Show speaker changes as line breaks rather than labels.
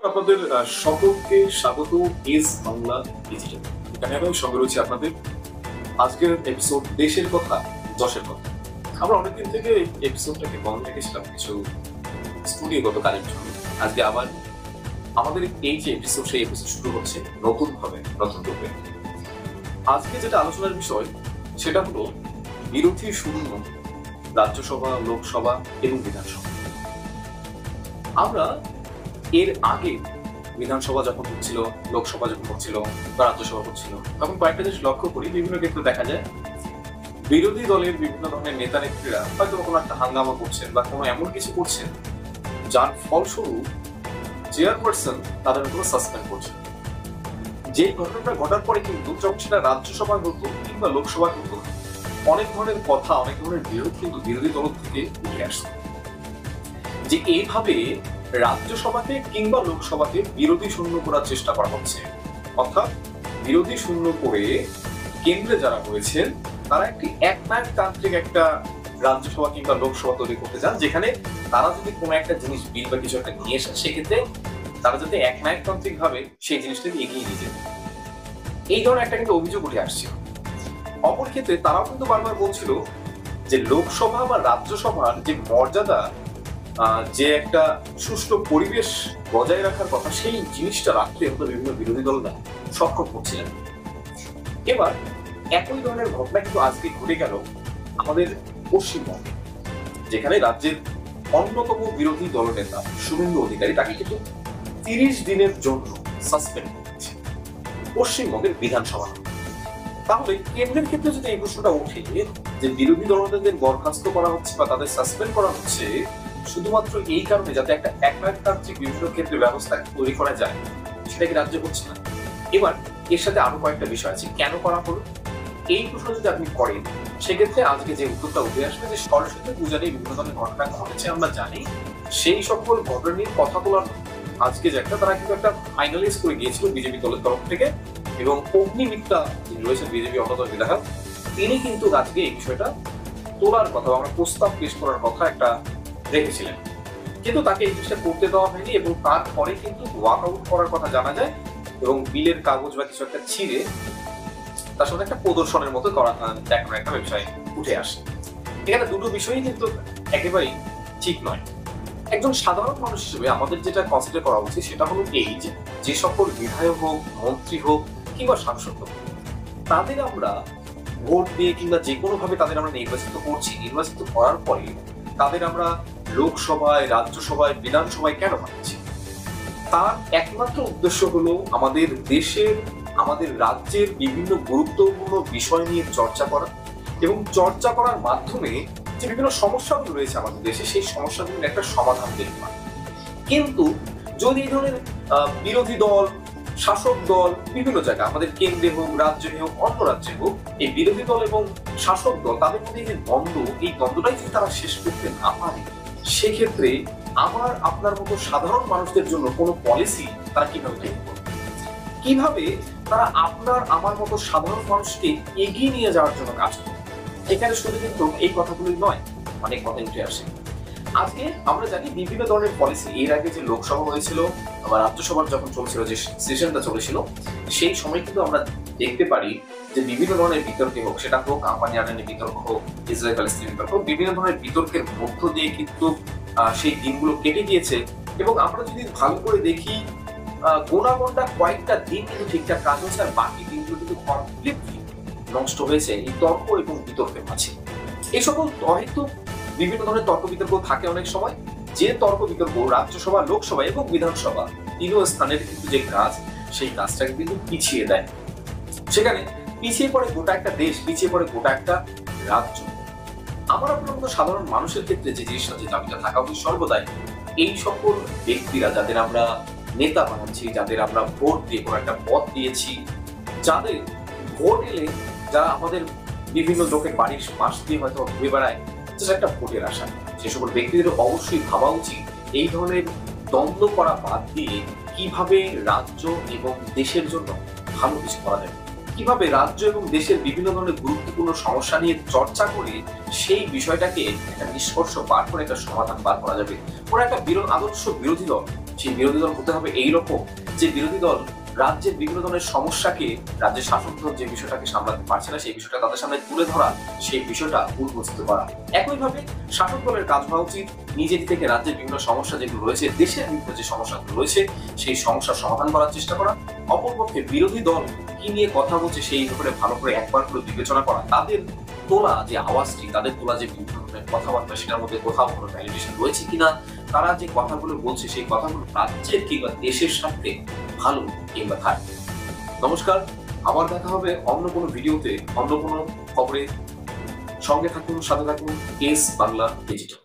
আপনাদের সকলকে স্বাগত এস বাংলা ডিজিটাল। এখানে আমি সঙ্গে রয়েছি আপনাদের আজকের এপিসোড দেশের কথা যশের কথা। আমরা অনেকদিন থেকে এপিসোডটাকে বন্ধ রেখেছিলাম কিছু স্টুডিওগত কাজের জন্য। আজকে আবার আমাদের এই যে এপিসোড সেই এপিসোড শুরু হচ্ছে নতুন রূপে। আজকে যেটা আলোচনার বিষয় সেটা হলো বিরোধী শূন্য রাজ্যসভা, লোকসভা এবং বিধানসভা। আমরা এর আগে বিধানসভা যখন হচ্ছিল, লোকসভা যখন হচ্ছিল বা রাজ্যসভা হচ্ছিল, তখন কয়েকটা জিনিস লক্ষ্য করি। বিভিন্ন ক্ষেত্রে দেখা যায় বিরোধী দলের বিভিন্ন ধরনের নেতা নেত্রীরা হয়তো কোনো একটা হাঙ্গামা করছেন বা কোনো এমন কিছু করছেন যার ফলস্বরূপ চেয়ারপারসন তাদের উপর সাসপেন্ড করছেন। যে ঘটনাটা ঘটার পরে কিন্তু যখন সেটা রাজ্যসভায় হতো কিংবা লোকসভায় হতো, অনেক ধরনের কথা, অনেক ধরনের বিরোধ কিন্তু বিরোধী দল থেকে উঠে আসছে যে এইভাবে রাজ্যসভাতে কিংবা লোকসভাতে বিরোধী শূন্য করার চেষ্টা করা হচ্ছে। অর্থাৎ বিরোধী শূন্য করে কেন্দ্রে যারা রয়েছেন তারা একটি একনায়কতান্ত্রিক একটা রাজ্যসভা কিংবা লোকসভা তৈরি করতে চান, যেখানে তারা যদি কোনো একটা জিনিস বিল বা কিছু একটা নিয়ে আসেন, সেক্ষেত্রে তারা যাতে একনায়কতান্ত্রিক ভাবে সেই জিনিসটাকে এগিয়ে নিয়ে যায়। এই ধরনের একটা কিন্তু অভিযোগ উঠে আসছিল। অপর ক্ষেত্রে তারাও কিন্তু বারবার বলছিল যে লোকসভা বা রাজ্যসভার যে মর্যাদা, যে একটা সুষ্ঠু পরিবেশ বজায় রাখার কথা, সেই জিনিসটা রাখতে হতো বিভিন্ন বিরোধী দলরা সক্ষম হচ্ছিলেন। এবার একই ধরনের ঘটনা কিন্তু আজকে ঘটে গেল আমাদের পশ্চিমবঙ্গে, যেখানে রাজ্যের অন্যতম বিরোধী দলনেতা শুভেন্দু অধিকারী তাকে কিন্তু 30 দিনের জন্য সাসপেন্ড করেছে পশ্চিমবঙ্গের বিধানসভা। তাহলে কেন্দ্রের ক্ষেত্রে যদি এই প্রশ্নটা ওঠে যে বিরোধী দলনেতাদের বরখাস্ত করা হচ্ছে বা তাদের সাসপেন্ড করা হচ্ছে শুধুমাত্র এই কারণে যাতে একটা একনায়কতান্ত্রিক বিভিন্ন ক্ষেত্রে ব্যবস্থা তৈরি করা যায়, সেটা কি রাজ্য হচ্ছে না? এবার এর সাথে আরো কয়েকটা বিষয় আছে কেন করা হলো। এই প্রশ্ন যদি আপনি করেন, সেক্ষেত্রে আজকে যে উত্তরটা উঠে আসবে যে সরস্বতী পূজারে বিভিন্ন ধরনের ঘটনা ঘটেছে, আমরা জানি। সেই সকল ঘটনা নিয়ে কথা বলার আজকে যে একটা তারা কিন্তু একটা ফাইনালাইজ করে গিয়েছিল বিজেপি দলের তরফ থেকে, এবং অগ্নিমিত্রা যিনি রয়েছেন বিজেপি অন্যতম বিধায়ক, তিনি কিন্তু আজকে এই বিষয়টা তোলার কথা, আমরা প্রস্তাব পেশ করার কথা একটা রেখেছিলেন, কিন্তু তাকে এই জিনিসটা করতে দেওয়া হয়নি এবং তারপরে কিন্তু ওয়াক আউট করার কথা জানা যায় এবং বিলের কাগজ বা কিছু একটা ছিঁড়ে তার সাথে একটা প্রদর্শনের মতো করা দেখানোর একটা বিষয় উঠে আসে। এখানে দুটো বিষয়ই কিন্তু একেবারেই ঠিক নয়। একজন সাধারণ মানুষ হিসেবে আমাদের যেটা কনসিডার করা উচিত সেটা হলো এই যে সকল বিধায়ক হোক, মন্ত্রী হোক কিংবা সাংসদ হোক, তাদের আমরা ভোট দিয়ে কিংবা যে কোনো ভাবে তাদের আমরা নির্বাচিত করছি, নির্বাচিত করার পরে তাদের আমরা লোকসভায়, রাজ্যসভায়, বিধানসভায় কেন পাচ্ছি? তার একমাত্র উদ্দেশ্য হলো আমাদের দেশের, আমাদের রাজ্যের বিভিন্ন গুরুত্বপূর্ণ বিষয় নিয়ে চর্চা করা এবং চর্চা করার মাধ্যমে যে বিভিন্ন সমস্যাগুলো রয়েছে আমাদের দেশে, সেই সমস্যাগুলোর একটা সমাধান বের করা। কিন্তু যদি এই ধরনের বিরোধী দল, শাসক দল বিভিন্ন জায়গায়, আমাদের কেন্দ্রে হোক, রাজ্যে হোক, অন্য রাজ্যে হোক, এই বিরোধী দল এবং শাসক দল তাদের মধ্যে যে দ্বন্দ্ব, এই দ্বন্দ্বটাই যদি তারা শেষ করতে না পারে, সেক্ষেত্রে আমার আপনার মতো সাধারণ মানুষদের জন্য কোনো পলিসি তারা কিভাবে তৈরি করবে, কিভাবে তারা আপনার আমার মতো সাধারণ মানুষকে এগিয়ে নিয়ে যাওয়ার জন্য কাজ করবে। এখানে শুধু কিন্তু এই কথাগুলোই নয়, অনেক কথা উঠে আসে। আজকে আমরা জানি বিভিন্ন ধরনের পলিসি, এর আগে যে লোকসভা হয়েছিল বা রাজ্যসভার যখন চলছিল, যে সেশনটা চলেছিল, সেই সময় কিন্তু আমরা দেখতে পারি যে বিভিন্ন ধরনের বিতর্কে হোক, সেটা হোক আম্বানি আদানি বিতর্ক হোক, ইসরায়েল প্যালেস্টাইন বিতর্ক হোক, বিভিন্ন ধরনের বিতর্কের মধ্য দিয়ে কিন্তু সেই দিনগুলো কেটে গিয়েছে। এবং আমরা যদি ভালো করে দেখি, গোনা কয়েকটা দিন কিন্তু ঠিকঠাক কাজ হয়েছে, আর বাকি দিনগুলো কিন্তু কমপ্লিটলি নষ্ট হয়েছে এই তর্ক এবং বিতর্কের মাঝে। এই সকল হয়তো বিভিন্ন ধরনের তর্ক বিতর্ক থাকে অনেক সময়, যে তর্ক বিতর্ক রাজ্যসভা, লোকসভা এবং বিধানসভা তিনও স্থানের কিন্তু যে কাজ, সেই কাজটাকে কিন্তু পিছিয়ে দেয়। সেখানে পিছিয়ে পড়ে গোটা একটা দেশ, পিছিয়ে পড়ে গোটা একটা রাজ্য। আমার আপনার মতো সাধারণ মানুষের ক্ষেত্রে যে জিনিসটা, যে দাবিটা থাকা উচিত সর্বদাই, এই সকল ব্যক্তিরা যাদের আমরা নেতা বানাচ্ছি, যাদের আমরা ভোট দিয়ে কোনো একটা পদ দিয়েছি, যাদের ভোট এলে যারা আমাদের বিভিন্ন লোকের বাড়ির পাশ দিয়ে হয়তো ঘুরে বেড়ায়, যেটা একটা ভোটের আশা, সে সকল ব্যক্তিদের অবশ্যই ভাবা উচিত এই ধরনের দ্বন্দ্ব করা বাদ দিয়ে কিভাবে রাজ্য এবং দেশের জন্য ভালো কিছু করা যায়, কিভাবে রাজ্য এবং দেশের বিভিন্ন ধরনের গুরুত্বপূর্ণ সমস্যা নিয়ে চর্চা করে সেই বিষয়টাকে একটা নিষ্কর্ষ বার করে একটা সমাধান বার করা যাবে। ওরা একটা আদর্শ বিরোধী দল সেই বিরোধী দল হতে হবে এইরকম যে বিরোধী দল রাজ্যের বিভিন্ন ধরনের সমস্যাকে, রাজ্যের শাসক দল যে বিষয়টাকে সামলাতে পারছে না সেই বিষয়টা তাদের সামনে তুলে ধরা, সেই বিষয়টা উন্মোচিত করা। একইভাবে শাসক দলের কাজ হওয়া উচিত নিজের থেকে রাজ্যের বিভিন্ন সমস্যা যেগুলো রয়েছে, দেশের বিভিন্ন যে সমস্যাগুলো রয়েছে সেই সমস্যার সমাধান করার চেষ্টা করা। অপরপক্ষে বিরোধী দল কি নিয়ে কথা বলছে সেই ব্যাপারে ভালো করে একবার করে বিবেচনা করা, তাদের তোলা যে আওয়াজটি, তাদের তোলা যে বিভিন্ন ধরনের কথাবার্তা, সেটার মধ্যে কোথাও কোনো ভ্যালিডেশন রয়েছে কিনা, তারা যে কথাগুলো বলছে সেই কথাগুলো রাজ্যের কিংবা দেশের সাথে ভালো কিংবা খারাপ। নমস্কার, আবার দেখা হবে অন্য কোনো ভিডিওতে, অন্য কোনো খবরে। সঙ্গে থাকুন, সাথে থাকুন এস বাংলা ডিজিটাল।